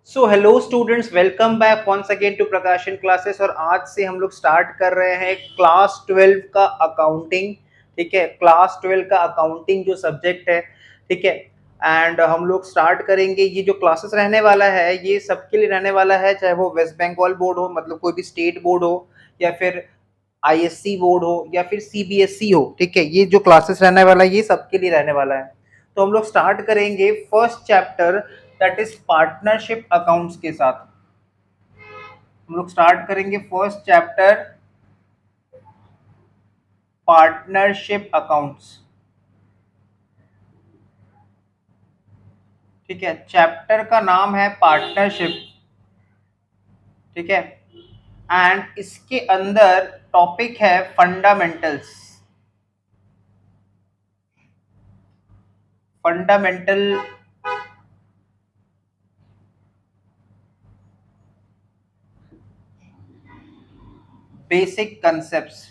So hello students, welcome back once again to Prakashan classes. और आज से हम लोग स्टार्ट कर रहे हैं क्लास 12 का अकाउंटिंग। ठीक है, क्लास 12 का अकाउंटिंग जो सब्जेक्ट है, ठीक है। एंड हम लोग स्टार्ट करेंगे। ये जो क्लासेस रहने वाला है ये सबके लिए रहने वाला है, चाहे वो वेस्ट बंगाल बोर्ड हो, मतलब कोई भी स्टेट बोर्ड हो, या फिर आईएससी बोर्ड हो, या फिर सीबीएसई हो। ठीक है, ये जो क्लासेस रहने वाला है ये सबके लिए रहने वाला है। तो हम लोग स्टार्ट करेंगे first chapter, that is partnership accounts के साथ। हम लोग स्टार्ट करेंगे फर्स्ट चैप्टर, पार्टनरशिप अकाउंट्स। ठीक है, चैप्टर का नाम है पार्टनरशिप। ठीक है, एंड इसके अंदर टॉपिक है फंडामेंटल्स। Fundamental basic concepts.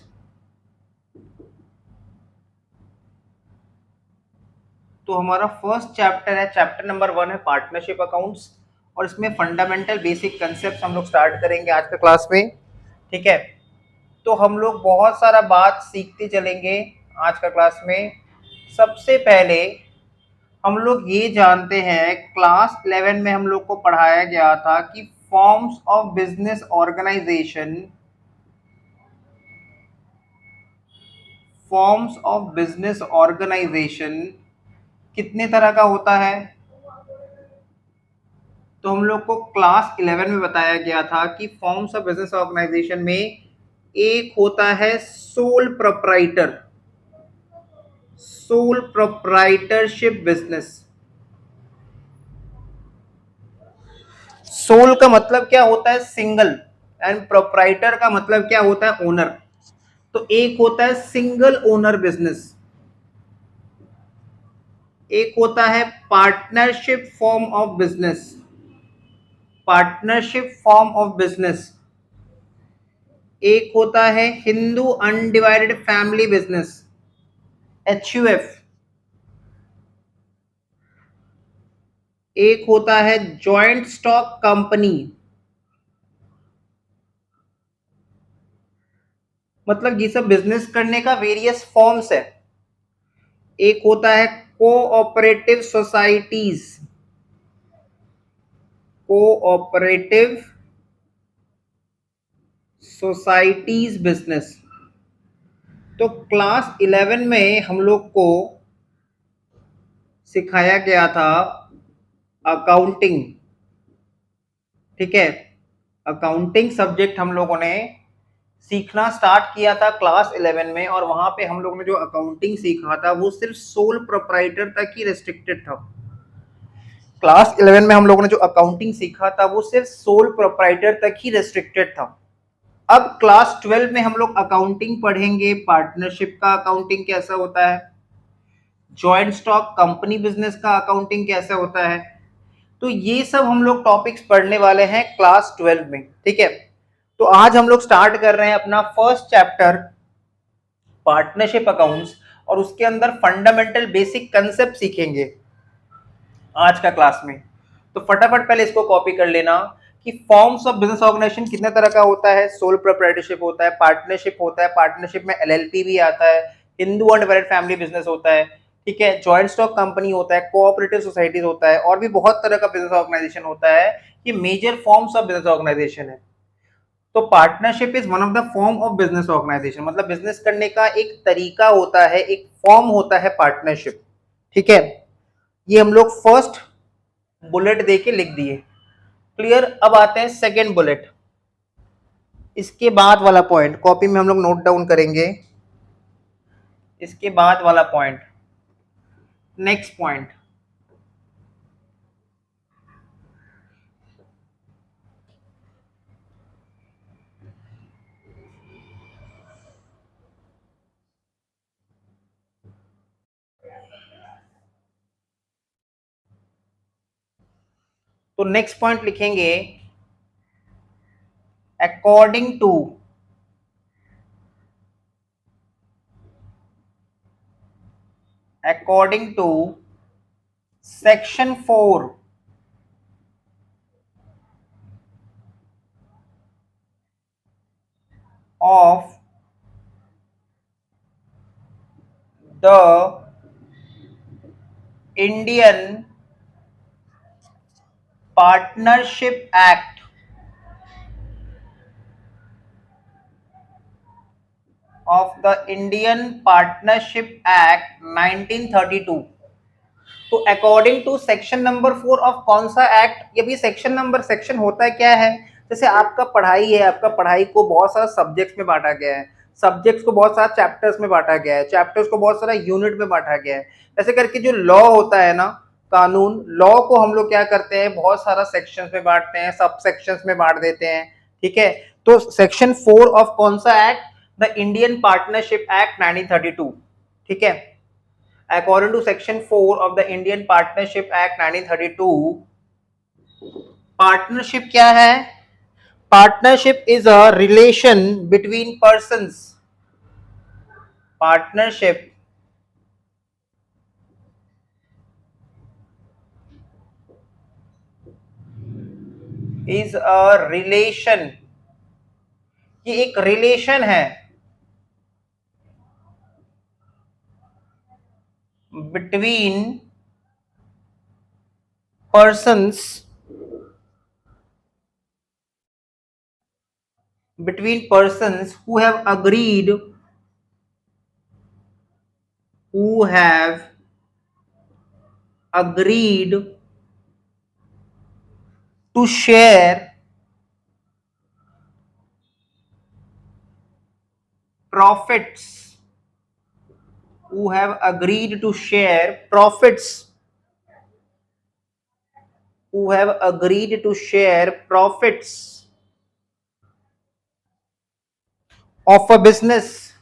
तो हमारा फर्स्ट चैप्टर है, चैप्टर नंबर 1 है पार्टनरशिप अकाउंट्स, और इसमें फंडामेंटल बेसिक कंसेप्ट हम लोग स्टार्ट करेंगे आज का क्लास में। ठीक है, तो हम लोग बहुत सारा बात सीखते चलेंगे आज का क्लास में। सबसे पहले हम लोग ये जानते हैं, क्लास 11 में हम लोग को पढ़ाया गया था कि forms of business organisation, forms of business organisation कितने तरह का होता है। तो हम लोग को क्लास 11 में बताया गया था कि फॉर्म्स ऑफ बिजनेस ऑर्गेनाइजेशन में एक होता है sole proprietor, sole proprietorship business. Sole का मतलब क्या होता है? सिंगल। एंड प्रोप्राइटर का मतलब क्या होता है? ओनर। तो एक होता है सिंगल ओनर बिजनेस, एक होता है partnership form of business, partnership form of business, एक होता है Hindu undivided family business, HUF, एक होता है जॉइंट स्टॉक कंपनी। मतलब ये सब बिजनेस करने का वेरियस फॉर्म्स है। एक होता है cooperative societies, cooperative societies business. तो क्लास 11 में हम लोग को सिखाया गया था अकाउंटिंग। ठीक है, अकाउंटिंग सब्जेक्ट हम लोगों ने सीखना स्टार्ट किया था क्लास 11 में, और वहां पे हम लोगों ने जो अकाउंटिंग सीखा था वो सिर्फ सोल प्रोप्राइटर तक ही रेस्ट्रिक्टेड था। क्लास 11 में हम लोगों ने जो अकाउंटिंग सीखा था वो सिर्फ सोल प्रोप्राइटर तक ही रेस्ट्रिक्टेड था। अब क्लास 12 में हम लोग अकाउंटिंग पढ़ेंगे, पार्टनरशिप का अकाउंटिंग कैसा होता है, जॉइंट स्टॉक कंपनी बिजनेस का अकाउंटिंग कैसा होता है। तो ये सब हम लोग टॉपिक्स पढ़ने वाले हैं क्लास 12 में। ठीक है, तो आज हम लोग स्टार्ट कर रहे हैं अपना फर्स्ट चैप्टर, पार्टनरशिप अकाउंट्स, और उसके अंदर फंडामेंटल बेसिक कंसेप्ट सीखेंगे आज का क्लास में। तो फटाफट पहले इसको कॉपी कर लेना कि फॉर्म्स ऑफ बिजनेस ऑर्गेनाइजेशन कितने तरह का होता है। सोल प्रोप्राइटरशिप होता है, पार्टनरशिप होता है, पार्टनरशिप में LLP भी आता है, हिंदू अनडिवाइडेड फैमिली बिजनेस होता है, ठीक है, जॉइंट स्टॉक कंपनी होता है, कोऑपरेटिव सोसाइटीज होता है, और भी बहुत तरह का बिजनेस ऑर्गेनाइजेशन होता है। ये major forms of business organisation है। तो partnership is one of the form of business organisation, मतलब बिजनेस करने का एक तरीका होता है, एक फॉर्म होता है पार्टनरशिप। ठीक है, ये हम लोग फर्स्ट बुलेट दे के लिख दिए। क्लियर। अब आते हैं सेकेंड बुलेट, इसके बाद वाला पॉइंट कॉपी में हम लोग नोट डाउन करेंगे। इसके बाद वाला पॉइंट, नेक्स्ट पॉइंट, तो नेक्स्ट पॉइंट लिखेंगे according to, according to section 4, of the Indian Partnership Act of the Indian Partnership Act 1932। तो according to section number 4 of कौन सा एक्ट, ये भी सेक्शन नंबर, सेक्शन होता है क्या है, जैसे आपका पढ़ाई है, आपका पढ़ाई को बहुत सारा सब्जेक्ट्स में बांटा गया है, सब्जेक्ट्स को बहुत सारा चैप्टर्स में बांटा गया है, चैप्टर्स को बहुत सारा यूनिट में बांटा गया है, ऐसे करके जो लॉ होता है ना, कानून, लॉ को हम लोग क्या करते हैं, बहुत सारा सेक्शंस में बांटते हैं, सब सेक्शंस में बांट देते हैं, ठीक है। तो सेक्शन 4 ऑफ कौन सा act, the Indian partnership act 1932, ठीक है। According to Section 4 of the Indian Partnership Act 1932, partnership क्या है? Partnership is a relation between persons. Partnership is a relation. ये एक रिलेशन है between persons, who have agreed to share profits, who have agreed to share profits, who have agreed to share profits of a business,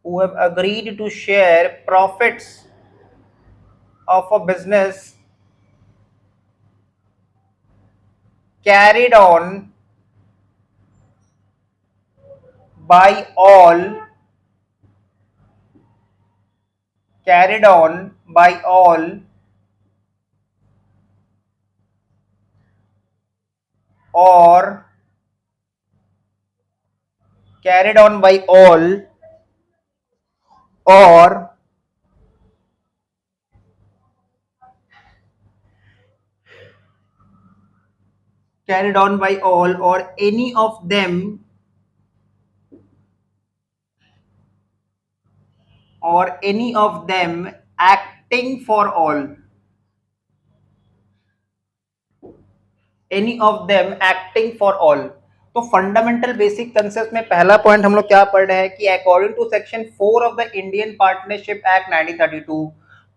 who have agreed to share profits of a business carried on by all, or carried on by all or carried on by all or any of them, acting for all, any of them acting for all। तो fundamental basic concept में पहला point हम लोग क्या पढ़ रहे हैं कि according to section 4 of the Indian partnership act 1932,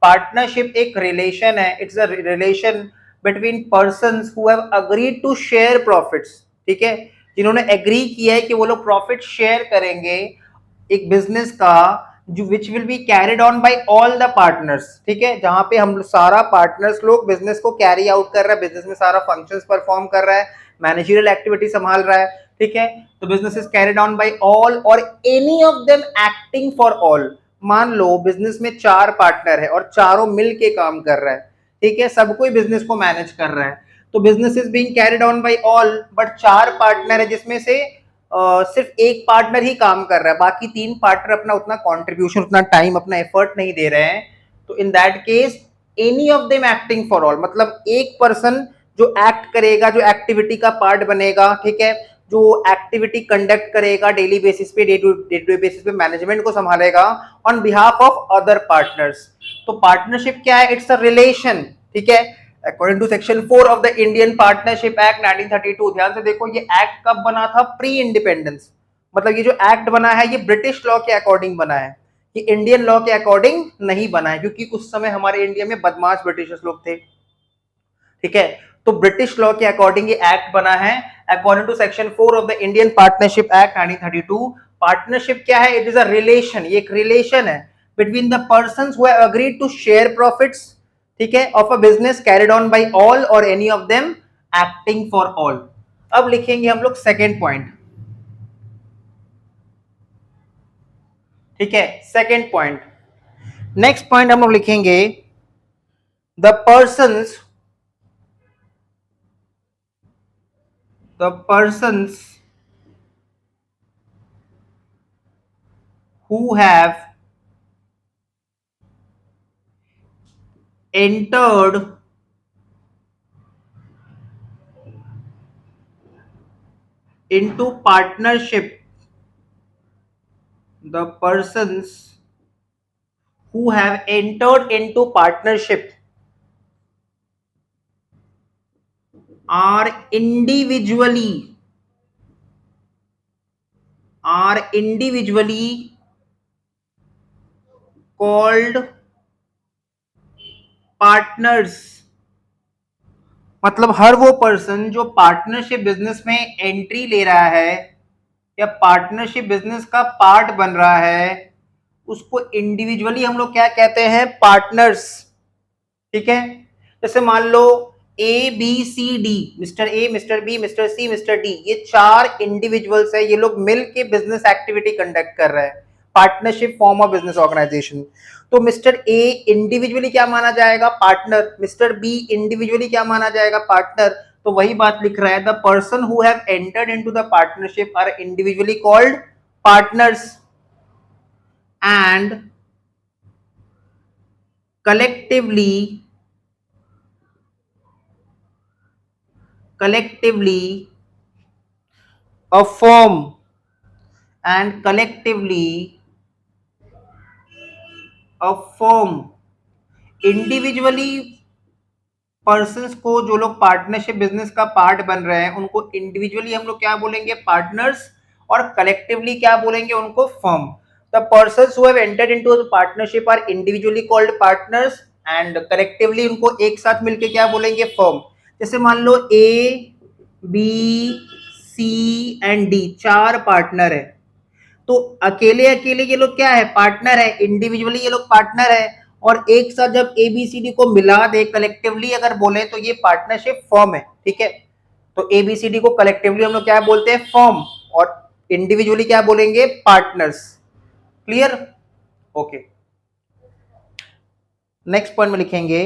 partnership एक रिलेशन है, it's a relation between persons who have agreed to share profits, ठीक है, जिन्होंने एग्री किया है कि वो लोग प्रॉफिट शेयर करेंगे एक बिजनेस का, जो which will be carried on by all the partners, ठीक है, जहां पे हम सारा पार्टनर्स लोग बिजनेस को कैरी आउट कर रहा है, बिजनेस में सारा फंक्शंस परफॉर्म कर रहा है, मैनेजरियल एक्टिविटी संभाल रहा है, ठीक है। तो business is carried on by all और any of them acting for all. मान लो बिजनेस में 4 पार्टनर है और चारों मिल के काम कर रहा है, ठीक है, सब कोई बिजनेस को मैनेज कर रहा है, तो business is being carried on by all, but 4 partner है जिसमें से सिर्फ एक पार्टनर ही काम कर रहा है, बाकी 3 पार्टनर अपना उतना कंट्रीब्यूशन, उतना टाइम, अपना एफर्ट नहीं दे रहे हैं। तो in that case any of them acting for all, मतलब एक पर्सन जो एक्ट करेगा, जो एक्टिविटी का पार्ट बनेगा, ठीक है, जो एक्टिविटी कंडक्ट करेगा डेली बेसिस पे, डे टू डे बेसिस पे, मैनेजमेंट को संभालेगा on behalf of other partners. तो पार्टनरशिप क्या है, इट्स अ रिलेशन, ठीक है, according to section 4 of the Indian partnership act 1932। ध्यान से देखो, ये एक्ट कब बना था, प्री इंडिपेंडेंस, मतलब ये जो एक्ट बना है ये ब्रिटिश लॉ के अकॉर्डिंग बना है, ये इंडियन लॉ के अकॉर्डिंग नहीं बना है, क्योंकि उस समय हमारे इंडिया में बदमाश ब्रिटिशर्स लोग थे, ठीक है। तो ब्रिटिश लॉ के अकॉर्डिंग ये एक्ट बना है according to section 4 of the Indian partnership act 1932। Partnership क्या है, इट इज अ रिलेशन, ये एक रिलेशन है between the persons who have agreed to share profits, ठीक है, of a business carried on by all और any of them acting for all. अब लिखेंगे हम लोग सेकेंड पॉइंट, ठीक है, सेकेंड पॉइंट। नेक्स्ट पॉइंट हम लोग लिखेंगे the persons the persons who have entered into partnership, the persons who have entered into partnership are individually called partners. मतलब हर वो पर्सन जो पार्टनरशिप बिजनेस में एंट्री ले रहा है या पार्टनरशिप बिजनेस का पार्ट बन रहा है, उसको इंडिविजुअली हम लोग क्या कहते हैं? पार्टनर्स। ठीक है, जैसे मान लो A B C D, mister A, mister B, mister C, mister D, ये चार इंडिविजुअल्स है, ये लोग मिल के बिजनेस एक्टिविटी कंडक्ट कर रहे हैं, partnership form of business organisation. तो मिस्टर ए इंडिविजुअली क्या माना जाएगा? पार्टनर। मिस्टर बी इंडिविजुअली क्या माना जाएगा? पार्टनर। तो वही बात लिख रहा है, the person who have entered into the partnership are individually called partners and collectively a firm and collectively a firm individually persons को, जो लोग पार्टनरशिप बिजनेस का पार्ट बन रहे हैं, उनको इंडिविजुअली हम लोग क्या बोलेंगे? पार्टनर्स, और कलेक्टिवली क्या बोलेंगे? उनको firm. The persons who have entered into the partnership are individually called partners and collectively उनको एक साथ मिलके क्या बोलेंगे? फर्म। जैसे मान लो A B C and D चार पार्टनर है, तो अकेले अकेले ये लोग क्या है? पार्टनर है। इंडिविजुअली ये लोग पार्टनर है, और एक साथ जब ए बी सी डी को मिला दे, कलेक्टिवली अगर बोले तो ये पार्टनरशिप फॉर्म है। ठीक है, तो ए बी सी डी को कलेक्टिवली हम लोग क्या बोलते हैं? फॉर्म, और इंडिविजुअली क्या बोलेंगे? Partners. Clear? Okay, next point में लिखेंगे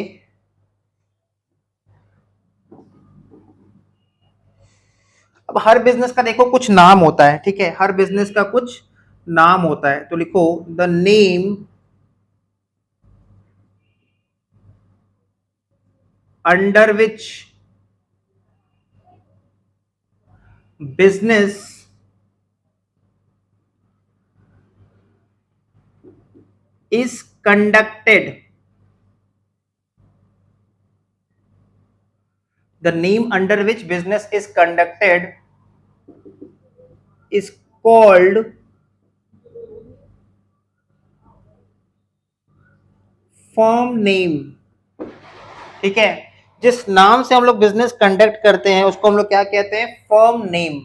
अब हर बिजनेस का देखो कुछ नाम होता है। ठीक है, हर बिजनेस का कुछ नाम होता है, तो लिखो the name under which business is conducted, the name under which business is conducted is called firm name। ठीक है, जिस नाम से हम लोग बिजनेस कंडक्ट करते हैं उसको हम लोग क्या कहते हैं? Firm name.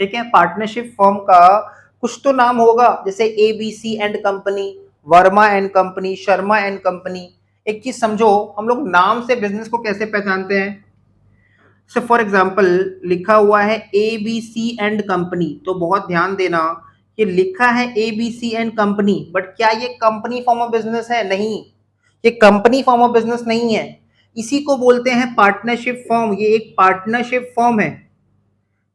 ठीक है, पार्टनरशिप फर्म का कुछ तो नाम होगा, जैसे ABC and company, Verma and company, Sharma and company. एक चीज समझो, हम लोग नाम से बिजनेस को कैसे पहचानते हैं? सो फॉर एग्जाम्पल लिखा हुआ है एबीसी एंड कंपनी, तो बहुत ध्यान देना, ये लिखा है एबीसी एंड कंपनी, बट क्या ये कंपनी फॉर्म ऑफ बिजनेस है? नहीं, ये कंपनी फॉर्म ऑफ बिजनेस नहीं है। इसी को बोलते हैं पार्टनरशिप फॉर्म, ये एक पार्टनरशिप फॉर्म है।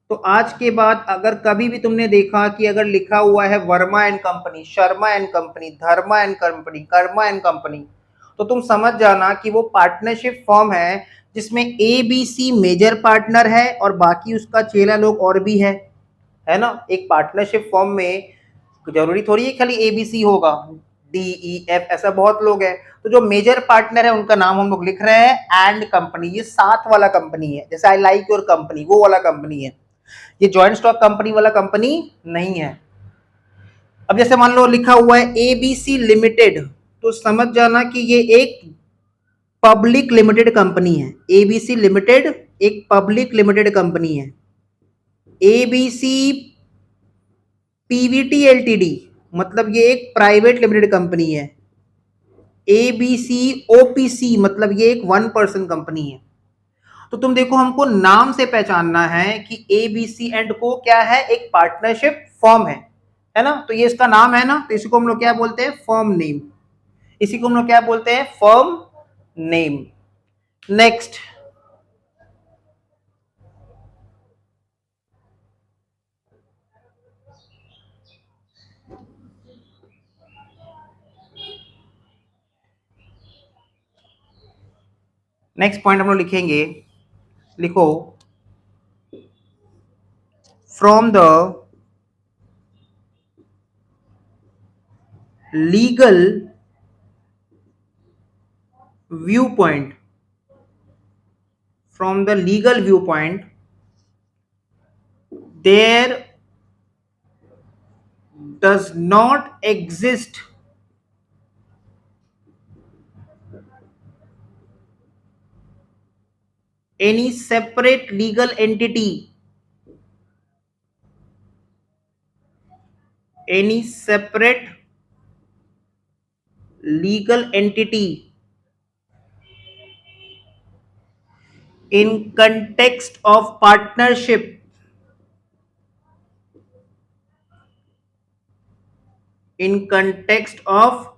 तो आज के बाद अगर कभी भी तुमने देखा कि अगर लिखा हुआ है Verma and company, Sharma and company, Dharma and company, Karma and company, तो तुम समझ जाना कि वो पार्टनरशिप फॉर्म है जिसमें A B C major partner है और बाकी उसका चेला लोग और भी है ना। एक पार्टनरशिप फॉर्म में जरूरी थोड़ी है खाली ए बी सी होगा, डी ई एफ ऐसा बहुत लोग हैं। तो जो मेजर पार्टनर है उनका नाम हम लोग लिख रहे हैं एंड कंपनी, ये साथ वाला कंपनी है, जैसे आई लाइक योर कंपनी वो वाला कंपनी है, ये जॉइंट स्टॉक कंपनी वाला कंपनी नहीं है। अब जैसे मान लो लिखा हुआ है एबीसी लिमिटेड, तो समझ जाना कि ये एक पब्लिक लिमिटेड कंपनी है। एबीसी लिमिटेड एक पब्लिक लिमिटेड कंपनी है। एबीसी पीवीटी एलटीडी मतलब ये एक प्राइवेट लिमिटेड कंपनी है। एबीसी ओपीसी मतलब ये एक 1% कंपनी है। तो तुम देखो, हमको नाम से पहचानना है कि एबीसी एंड को क्या है? एक पार्टनरशिप फॉर्म है ना। तो ये इसका नाम है ना, तो इसी को हम लोग क्या बोलते हैं? Firm name. इसी को हम लोग क्या बोलते हैं? Firm name. Next, next point हम लोग लिखेंगे, लिखो from the legal viewpoint, from the legal viewpoint, there does not exist any separate legal entity, any separate legal entity in context of partnership, in context of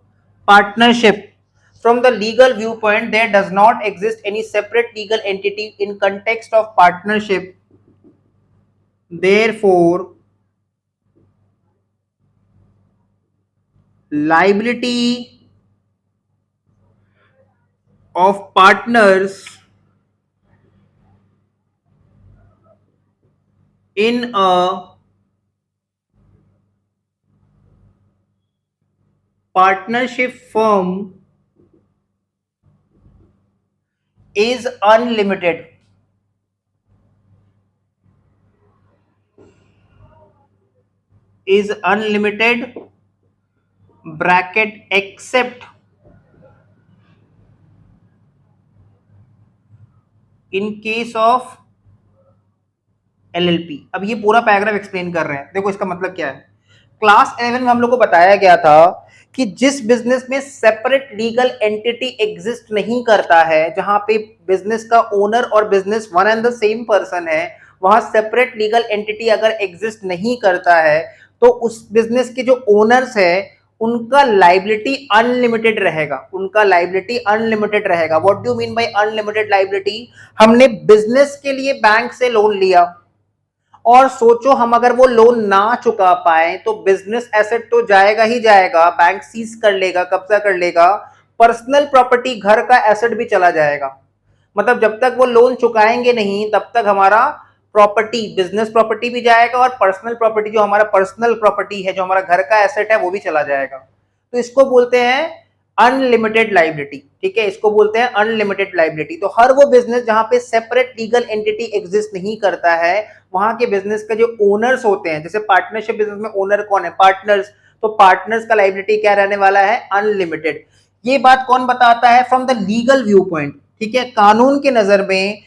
partnership. From the legal viewpoint, there does not exist any separate legal entity in context of partnership. Therefore, liability of partners in a partnership firm is unlimited. Is unlimited bracket except in case of LLP. अब ये पूरा paragraph explain कर रहे हैं, देखो इसका मतलब क्या है। क्लास 11 में हम लोग को बताया गया था कि जिस बिजनेस में सेपरेट लीगल एंटिटी एग्जिस्ट नहीं करता है, जहां पे बिजनेस का ओनर और business one and the same person है, वहां सेपरेट लीगल एंटिटी अगर एग्जिस्ट नहीं करता है तो उस बिजनेस के जो ओनर्स है उनका लाइबिलिटी अनलिमिटेड रहेगा, उनका लाइबिलिटी अनलिमिटेड रहेगा। What do mean by unlimited liability? हमने बिजनेस के लिए बैंक से लोन लिया और सोचो हम अगर वो लोन ना चुका पाए तो बिजनेस एसेट तो जाएगा ही जाएगा, बैंक सीज कर लेगा, कब्जा कर लेगा, पर्सनल प्रॉपर्टी घर का एसेट भी चला जाएगा। मतलब जब तक वो लोन चुकाएंगे नहीं तब तक हमारा प्रॉपर्टी, बिजनेस प्रॉपर्टी भी जाएगा और पर्सनल प्रॉपर्टी, जो हमारा पर्सनल प्रॉपर्टी है, जो हमारा घर का एसेट है, वो भी चला जाएगा। तो इसको बोलते हैं अनलिमिटेड लाइबिलिटी। ठीक है, इसको बोलते हैं अनलिमिटेड लाइबिलिटी। तो हर वो बिजनेस जहां पे सेपरेट लीगल एंटिटी एग्जिस्ट नहीं करता है, वहां के बिजनेस के जो ओनर्स होते हैं, जैसे पार्टनरशिप बिजनेस में ओनर कौन है? पार्टनर्स। तो पार्टनर्स का लाइबिलिटी क्या रहने वाला है? अनलिमिटेड। ये बात कौन बताता है? From the legal view point. ठीक है, कानून के नजर में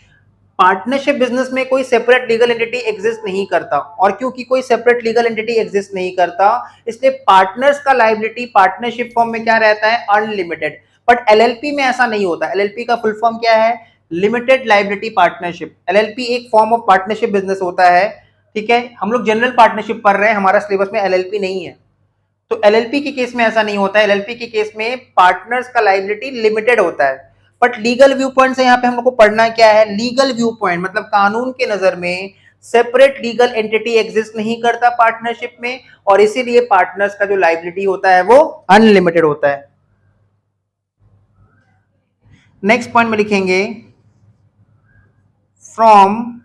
पार्टनरशिप बिजनेस में कोई सेपरेट लीगल एंटिटी एग्जिस्ट नहीं करता, और क्योंकि कोई सेपरेट लीगल एंटिटी एग्जिस्ट नहीं करता इसलिए पार्टनर्स का लायबिलिटी पार्टनरशिप फॉर्म में क्या रहता है? अनलिमिटेड। बट एलएलपी में ऐसा नहीं होता। एलएलपी का फुल फॉर्म क्या है? Limited liability partnership. एलएलपी एक फॉर्म ऑफ पार्टनरशिप बिजनेस होता है। ठीक है, हम लोग जनरल पार्टनरशिप पढ़ रहे हैं, हमारा सिलेबस में एलएलपी नहीं है। तो एलएलपी के केस में ऐसा नहीं होता है। एलएलपी के केस में पार्टनर्स का लायबिलिटी लिमिटेड होता है। बट लीगल व्यू पॉइंट से यहाँ पे हम लोग को पढ़ना क्या है? लीगल व्यू पॉइंट मतलब कानून के नजर में सेपरेट लीगल एंटिटी एग्जिस्ट नहीं करता पार्टनरशिप में, और इसीलिए पार्टनर्स का जो लायबिलिटी होता है वो अनलिमिटेड होता है। नेक्स्ट पॉइंट में लिखेंगे from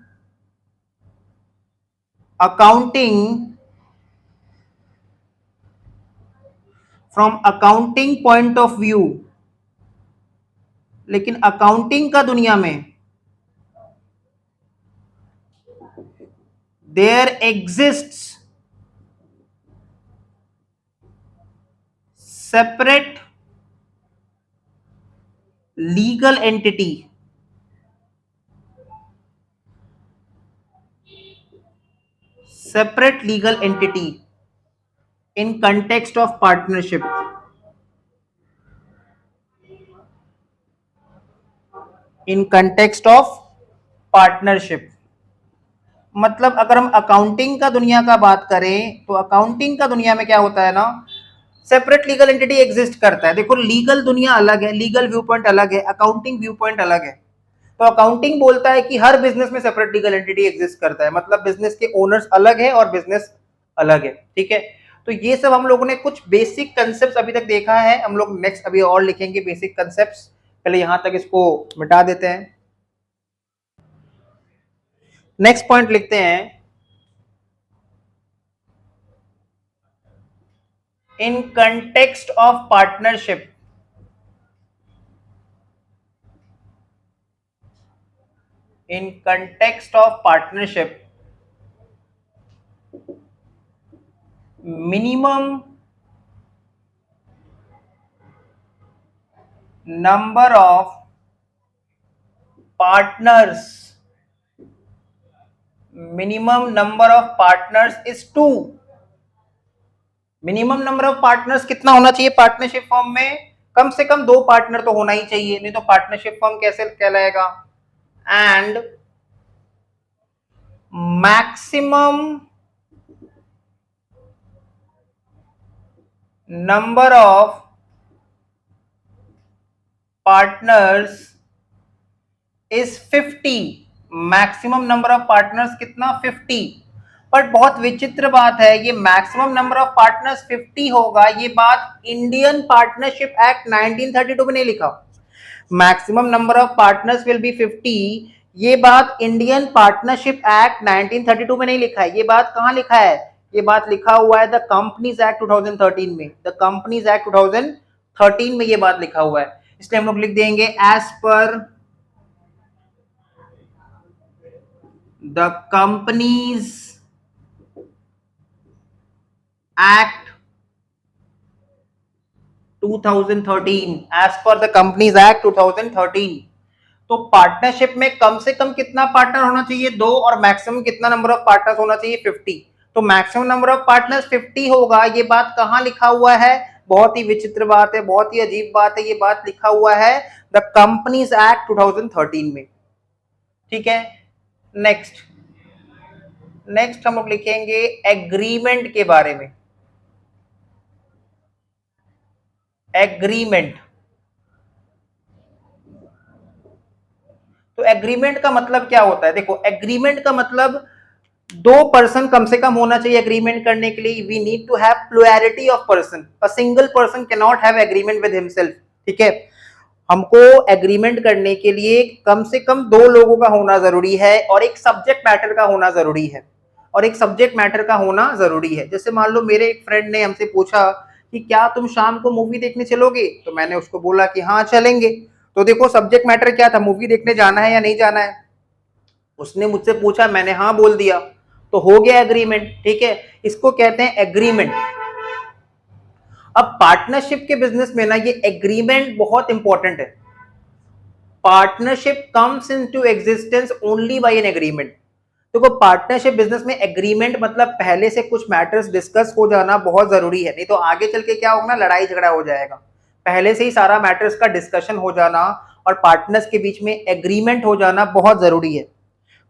accounting point of view. लेकिन अकाउंटिंग का दुनिया में there exists separate legal entity in context of partnership। in context of partnership मतलब अगर हम अकाउंटिंग का दुनिया का बात करें तो अकाउंटिंग का दुनिया में क्या होता है ना, सेपरेट लीगल एंटिटी एग्जिस्ट करता है। देखो लीगल दुनिया अलग है, लीगल व्यू पॉइंट अलग है, अकाउंटिंग व्यू पॉइंट अलग है। तो अकाउंटिंग बोलता है कि हर बिजनेस में सेपरेट लीगल एंटिटी एग्जिस्ट करता है, मतलब बिजनेस के ओनर्स अलग है और बिजनेस अलग है। ठीक है, तो ये सब हम लोगों ने कुछ बेसिक कंसेप्ट अभी तक देखा है, हम लोग नेक्स्ट अभी और लिखेंगे बेसिक कंसेप्ट। पहले यहां तक इसको मिटा देते हैं। नेक्स्ट पॉइंट लिखते हैं, in context of partnership, in context of partnership, minimum number of partners, minimum number of partners is 2। Minimum number of partners कितना होना चाहिए पार्टनरशिप फर्म में? कम से कम 2 पार्टनर तो होना ही चाहिए, नहीं तो पार्टनरशिप फर्म कैसे कहलाएगा। And maximum number of partners is 50। Maximum number of partners कितना? 50। बट बहुत विचित्र बात है, ये मैक्सिमम नंबर ऑफ पार्टनर्स 50 होगा, ये बात इंडियन पार्टनरशिप एक्ट 1932 में नहीं लिखा। Maximum number of partners will be 50, ये बात इंडियन पार्टनरशिप एक्ट 1932 में नहीं लिखा है। ये बात कहां लिखा है? ये बात लिखा हुआ है द कंपनीज एक्ट 2013 में। द कंपनीज एक्ट 2013 में ये बात लिखा हुआ है, इसलिए हम लोग लिख देंगे as per the companies act 2013, as per the companies act 2013। तो पार्टनरशिप में कम से कम कितना पार्टनर होना चाहिए? 2, और मैक्सिमम कितना नंबर ऑफ पार्टनर्स होना चाहिए? 50। तो मैक्सिमम नंबर ऑफ पार्टनर्स 50 होगा, ये बात कहां लिखा हुआ है? बहुत ही विचित्र बात है, बहुत ही अजीब बात है, ये बात लिखा हुआ है द कंपनीज एक्ट 2013 में। ठीक है, नेक्स्ट हम लोग लिखेंगे एग्रीमेंट के बारे में। एग्रीमेंट, तो एग्रीमेंट का मतलब क्या होता है? देखो, एग्रीमेंट का मतलब 2 पर्सन कम से कम होना चाहिए एग्रीमेंट करने के लिए। We need to have plurality of person, a single person cannot have agreement with himself. ठीक है, हमको एग्रीमेंट करने के लिए कम से कम 2 लोगों का होना जरूरी है, और एक सब्जेक्ट मैटर का होना जरूरी है, और एक सब्जेक्ट मैटर का होना जरूरी है। जैसे मान लो मेरे एक फ्रेंड ने हमसे पूछा कि क्या तुम शाम को मूवी देखने चलोगे? तो मैंने उसको बोला कि हाँ चलेंगे। तो देखो सब्जेक्ट मैटर क्या था, मूवी देखने जाना है या नहीं जाना है। उसने मुझसे पूछा, मैंने हाँ बोल दिया, तो हो गया एग्रीमेंट। ठीक है, इसको कहते हैं एग्रीमेंट। अब पार्टनरशिप के बिजनेस में ना ये एग्रीमेंट बहुत इंपॉर्टेंट है। Partnership comes into existence only by an agreement. देखो पार्टनरशिप बिजनेस में एग्रीमेंट मतलब पहले से कुछ मैटर्स डिस्कस हो जाना बहुत जरूरी है, नहीं तो आगे चल के क्या होगा ना, लड़ाई झगड़ा हो जाएगा। पहले से ही सारा मैटर्स का डिस्कशन हो जाना और पार्टनर्स के बीच में एग्रीमेंट हो जाना बहुत जरूरी है।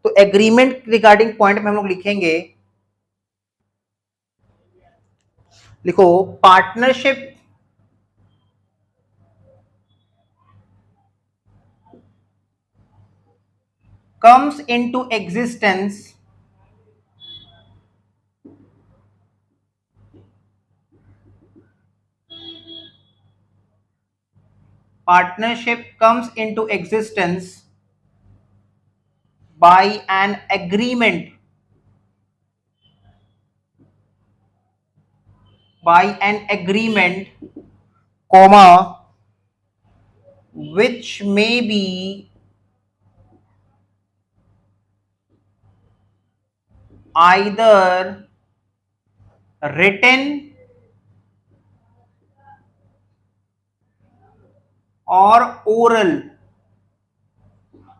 तो एग्रीमेंट रिगार्डिंग पॉइंट में हम लोग लिखेंगे, लिखो partnership comes into existence by an agreement, comma, which may be either written और ओरल।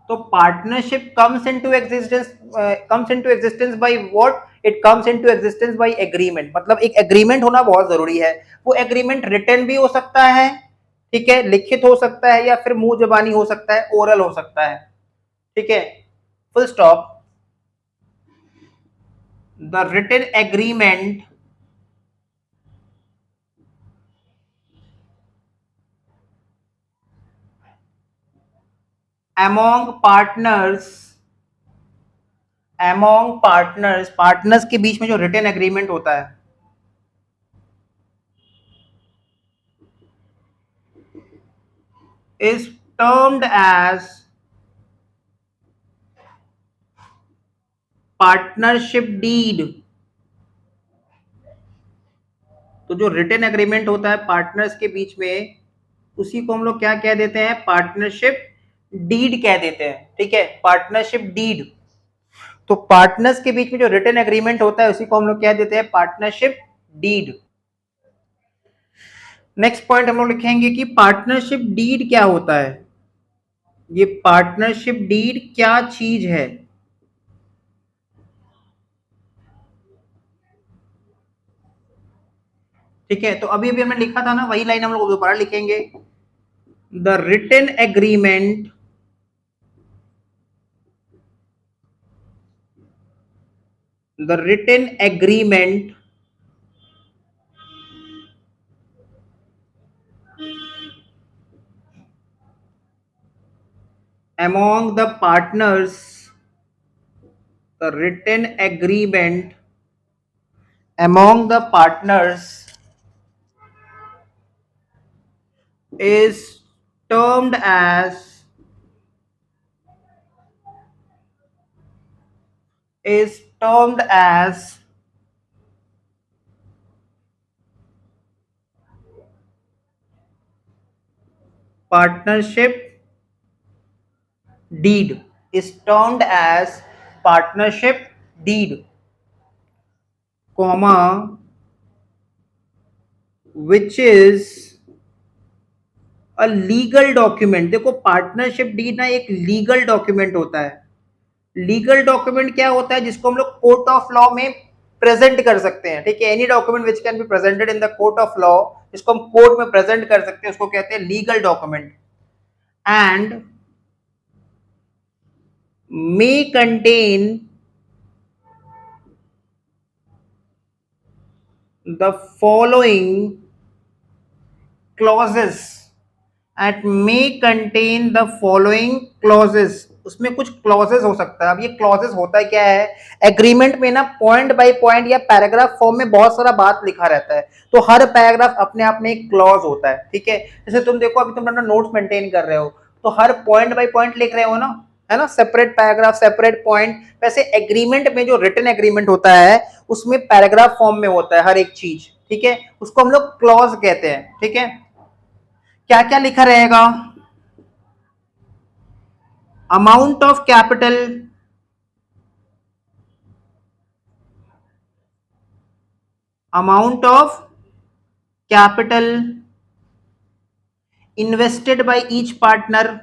तो partnership comes into existence by what? It comes into existence by agreement. मतलब एक एग्रीमेंट होना बहुत जरूरी है। वो एग्रीमेंट रिटन भी हो सकता है, ठीक है, लिखित हो सकता है, या फिर मुंह जबानी हो सकता है, ओरल हो सकता है। ठीक है, full stop. The written agreement among partners के बीच में जो रिटन एग्रीमेंट होता है is termed as partnership deed. तो जो रिटन एग्रीमेंट होता है पार्टनर्स के बीच में, उसी को हम लोग क्या कह देते हैं, पार्टनरशिप डीड कह देते हैं। ठीक है, पार्टनरशिप डीड। तो पार्टनर्स के बीच में जो रिटन एग्रीमेंट होता है उसी को हम लोग कह देते हैं पार्टनरशिप डीड। नेक्स्ट पॉइंट हम लोग लिखेंगे कि पार्टनरशिप डीड क्या होता है। ये पार्टनरशिप डीड क्या चीज है। ठीक है, तो अभी अभी हमने लिखा था ना, वही लाइन हम लोग दोबारा लिखेंगे। The written agreement the written agreement among the partners, the written agreement among the partners is termed as is termed as partnership deed, is termed as partnership deed, comma, which is a legal document। देखो partnership deed ना एक legal document होता है। Legal document क्या होता है, जिसको हम लोग कोर्ट ऑफ लॉ में प्रेजेंट कर सकते हैं। ठीक है, any document which can be presented in the court of law, जिसको हम कोर्ट में प्रेजेंट कर सकते हैं, उसको कहते हैं legal document. And may contain the following clauses, it may contain the following clauses. उसमें कुछ क्लॉजेस हो सकता है। अब ये क्लॉजेस होता है क्या है, एग्रीमेंट में ना पॉइंट बाय पॉइंट या पैराग्राफ फॉर्म में बहुत सारा बात लिखा रहता है, तो हर पैराग्राफ अपने आप में एक क्लॉज होता है। ठीक है, जैसे तुम देखो अभी तुम अपना नोट्स मेंटेन कर रहे हो, तो हर पॉइंट बाय पॉइंट लिख रहे हो ना, है ना, सेपरेट पैराग्राफ सेपरेट पॉइंट। वैसे एग्रीमेंट में जो रिटन एग्रीमेंट होता है उसमें पैराग्राफ फॉर्म में होता है हर एक चीज। ठीक है, उसको हम लोग क्लॉज कहते हैं। ठीक है, क्या क्या लिखा रहेगा, amount of capital, amount of capital invested by each partner,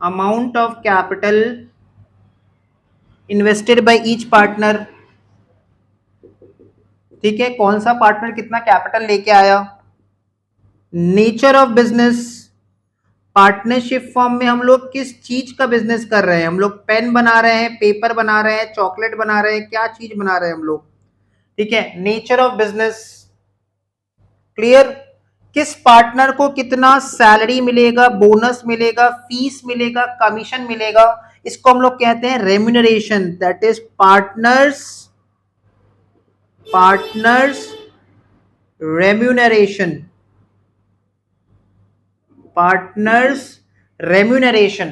amount of capital invested by each partner। ठीक है, कौन सा पार्टनर कितना कैपिटल लेके आया। Nature of business, partnership form में हम लोग किस चीज का बिजनेस कर रहे हैं, हम लोग पेन बना रहे हैं, पेपर बना रहे हैं, चॉकलेट बना रहे हैं, क्या चीज बना रहे हैं हम लोग। ठीक है, नेचर ऑफ बिजनेस, क्लियर। किस पार्टनर को कितना सैलरी मिलेगा, बोनस मिलेगा, फीस मिलेगा, कमीशन मिलेगा, इसको हम लोग कहते हैं remuneration. That is partners remuneration, partners remuneration.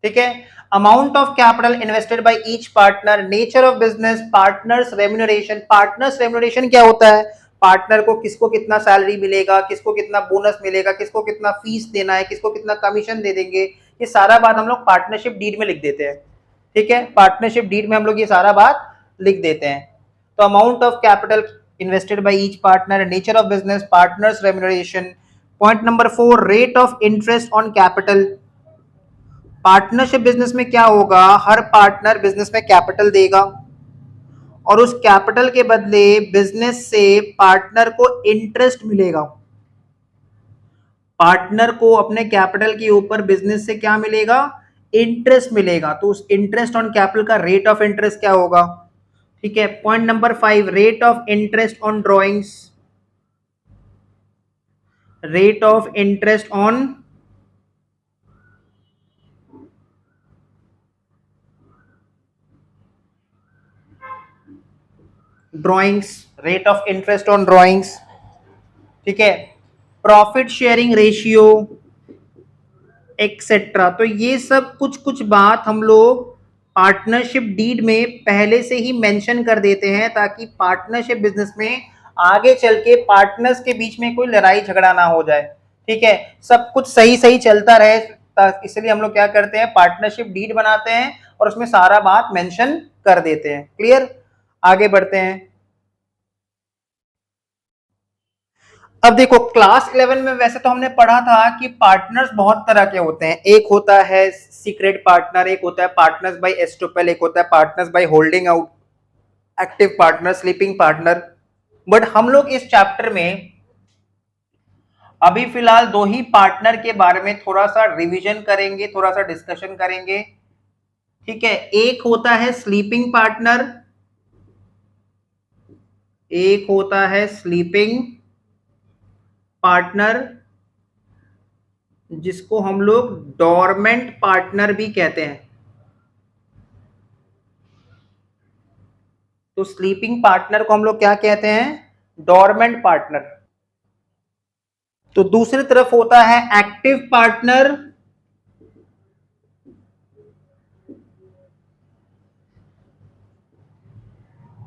ठीक है, amount of capital invested by each partner, nature of business, partners remuneration. Partners remuneration क्या होता है, पार्टनर को किसको कितना सैलरी मिलेगा, किसको कितना बोनस मिलेगा, किसको कितना फीस देना है, किसको कितना कमीशन दे देंगे, ये सारा बात हम लोग पार्टनरशिप डीड में लिख देते हैं। ठीक है, पार्टनरशिप डीड में हम लोग ये सारा बात लिख देते हैं। तो amount of capital invested by each partner, nature of business, partners remuneration. Point number 4, rate of interest on capital. Partnership business में क्या होगा, हर पार्टनर बिजनेस में कैपिटल देगा और उस कैपिटल के बदले बिजनेस से पार्टनर को इंटरेस्ट मिलेगा। पार्टनर को अपने कैपिटल के ऊपर बिजनेस से क्या मिलेगा, इंटरेस्ट मिलेगा। तो उस इंटरेस्ट ऑन कैपिटल का रेट ऑफ इंटरेस्ट क्या होगा। ठीक है, point number 5, rate of interest on drawings, rate of interest on drawings, rate of interest on drawings, ठीक है, प्रॉफिट शेयरिंग रेशियो एक्सेट्रा। तो ये सब कुछ कुछ बात हम लोग पार्टनरशिप डीड में पहले से ही मेंशन कर देते हैं, ताकि पार्टनरशिप बिजनेस में आगे चल के पार्टनर्स के बीच में कोई लड़ाई झगड़ा ना हो जाए, ठीक है, सब कुछ सही सही चलता रहे। इसलिए हम लोग क्या करते हैं, पार्टनरशिप डीड बनाते हैं और उसमें सारा बात मेंशन कर देते हैं। क्लियर, आगे बढ़ते हैं। अब देखो क्लास 11 में वैसे तो हमने पढ़ा था कि पार्टनर्स बहुत तरह के होते हैं। एक होता है सीक्रेट पार्टनर, एक होता है पार्टनर्स बाय एस्टोपेल, एक होता है partners by holding out, active partner, sleeping partner. But हम लोग इस चैप्टर में अभी फिलहाल दो ही पार्टनर के बारे में थोड़ा सा रिवीजन करेंगे, थोड़ा सा डिस्कशन करेंगे, ठीक है। एक होता है स्लीपिंग पार्टनर, एक होता है स्लीपिंग पार्टनर, जिसको हम लोग डोरमेंट पार्टनर भी कहते हैं। तो स्लीपिंग पार्टनर को हम लोग क्या कहते हैं, डोरमेंट पार्टनर। तो दूसरी तरफ होता है एक्टिव पार्टनर,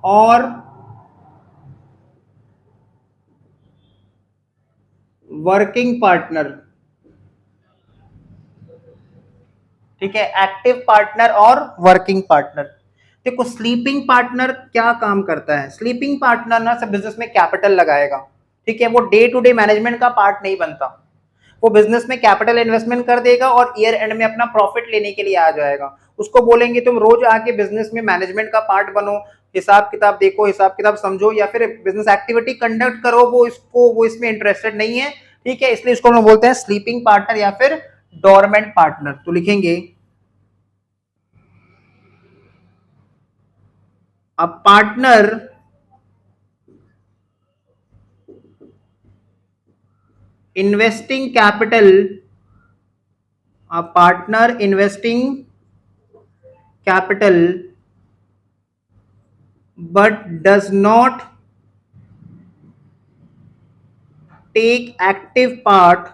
और वर्किंग पार्टनर, ठीक है, एक्टिव पार्टनर और वर्किंग पार्टनर। देखो स्लीपिंग पार्टनर क्या काम करता है, स्लीपिंग पार्टनर ना सब बिजनेस में कैपिटल लगाएगा, ठीक है, वो डे टू डे मैनेजमेंट का पार्ट नहीं बनता। वो बिजनेस में कैपिटल इन्वेस्टमेंट कर देगा और ईयर एंड में अपना प्रॉफिट लेने के लिए आ जाएगा। उसको बोलेंगे तुम रोज आके बिजनेस में मैनेजमेंट का पार्ट बनो, हिसाब किताब देखो, हिसाब किताब समझो, या फिर बिजनेस एक्टिविटी कंडक्ट करो, वो इसमें इंटरेस्टेड नहीं है, ठीक है। इसलिए इसको हम बोलते हैं स्लीपिंग पार्टनर या फिर डोरमेंट पार्टनर। तो लिखेंगे a partner investing capital, a partner investing capital but does not take active part,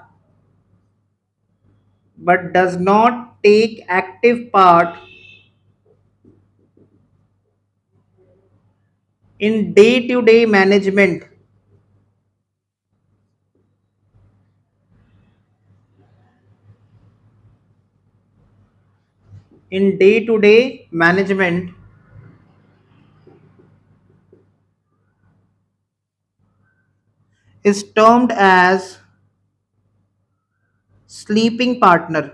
but does not take active part in day to day management, in day to day management is termed as sleeping partner,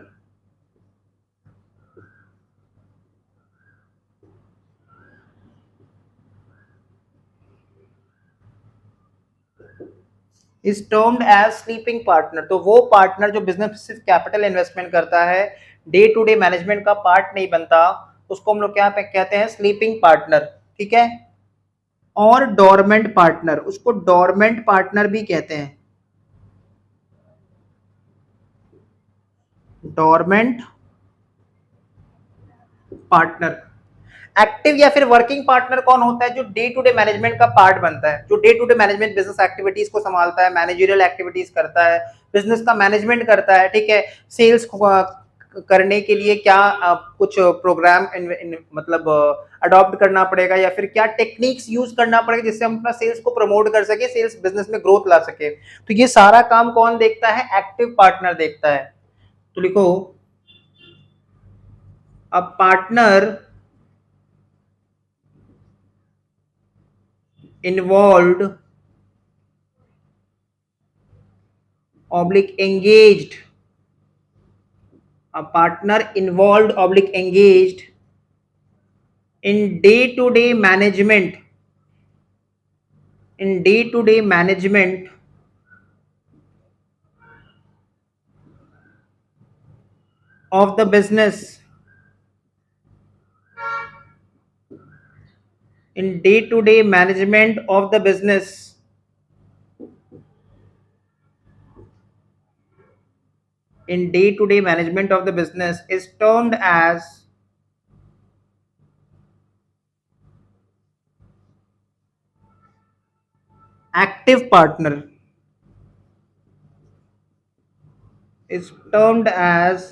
is termed as sleeping partner। तो वो partner जो business में सिर्फ capital investment करता है, day to day management का part नहीं बनता, उसको हम लोग क्या कहते हैं, स्लीपिंग पार्टनर, ठीक है। और डोरमेंट पार्टनर, उसको डोरमेंट पार्टनर भी कहते हैं, डोरमेंट पार्टनर। एक्टिव या फिर वर्किंग पार्टनर कौन होता है, जो डे टू डे मैनेजमेंट का पार्ट बनता है, जो day to day management business activities को संभालता है, मैनेजरियल एक्टिविटीज करता है, बिजनेस का मैनेजमेंट करता है, ठीक है। सेल्स करने के लिए क्या कुछ प्रोग्राम मतलब अडॉप्ट करना पड़ेगा, या फिर क्या टेक्निक्स यूज करना पड़ेगा जिससे हम अपना सेल्स को प्रमोट कर सके, सेल्स बिजनेस में ग्रोथ ला सके। तो ये सारा काम कौन देखता है, एक्टिव पार्टनर देखता है। तो लिखो अब partner involved oblique engaged, a partner involved oblique engaged in day to day management, in day to day management of the business, in day to day management of the business, in day to day management of the business is termed as active partner is termed as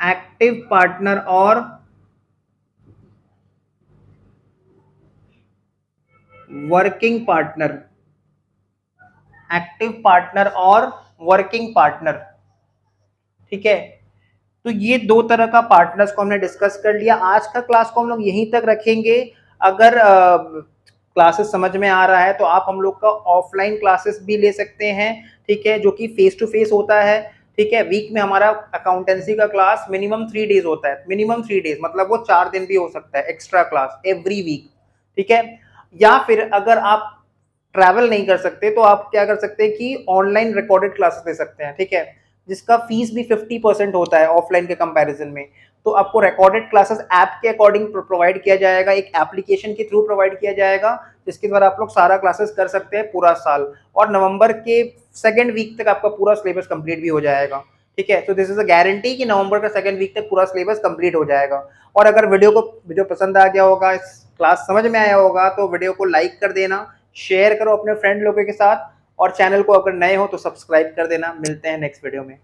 active partner or working partner, active partner और working partner. ठीक है, तो ये दो तरह का partners को हमने डिस्कस कर लिया। आज का क्लास को हम लोग यहीं तक रखेंगे। अगर क्लासेस समझ में आ रहा है तो आप हम लोग का ऑफलाइन क्लासेस भी ले सकते हैं, ठीक है, जो कि फेस टू फेस होता है। ठीक है, वीक में हमारा अकाउंटेंसी का क्लास मिनिमम 3 डेज होता है, मिनिमम 3 डेज मतलब वो 4 दिन भी हो सकता है, एक्स्ट्रा क्लास एवरी वीक। ठीक है, या फिर अगर आप ट्रैवल नहीं कर सकते तो आप क्या कर सकते हैं कि ऑनलाइन रिकॉर्डेड क्लासेस ले सकते हैं। ठीक है, जिसका फीस भी 50% होता है ऑफलाइन के कंपैरिजन में। तो आपको रिकॉर्डेड क्लासेस ऐप के अकॉर्डिंग प्रोवाइड किया जाएगा, एक एप्लीकेशन के थ्रू प्रोवाइड किया जाएगा, जिसके द्वारा आप लोग सारा क्लासेस कर सकते हैं पूरा साल, और नवंबर के सेकेंड वीक तक आपका पूरा सिलेबस कंप्लीट भी हो जाएगा। ठीक है, तो दिस इज अ गारंटी कि नवंबर का सेकेंड वीक तक पूरा सिलेबस कंप्लीट हो जाएगा। और अगर वीडियो पसंद आ गया होगा, क्लास समझ में आया होगा, तो वीडियो को लाइक कर देना, शेयर करो अपने फ्रेंड लोगों के साथ, और चैनल को अगर नए हो तो सब्सक्राइब कर देना। मिलते हैं नेक्स्ट वीडियो में।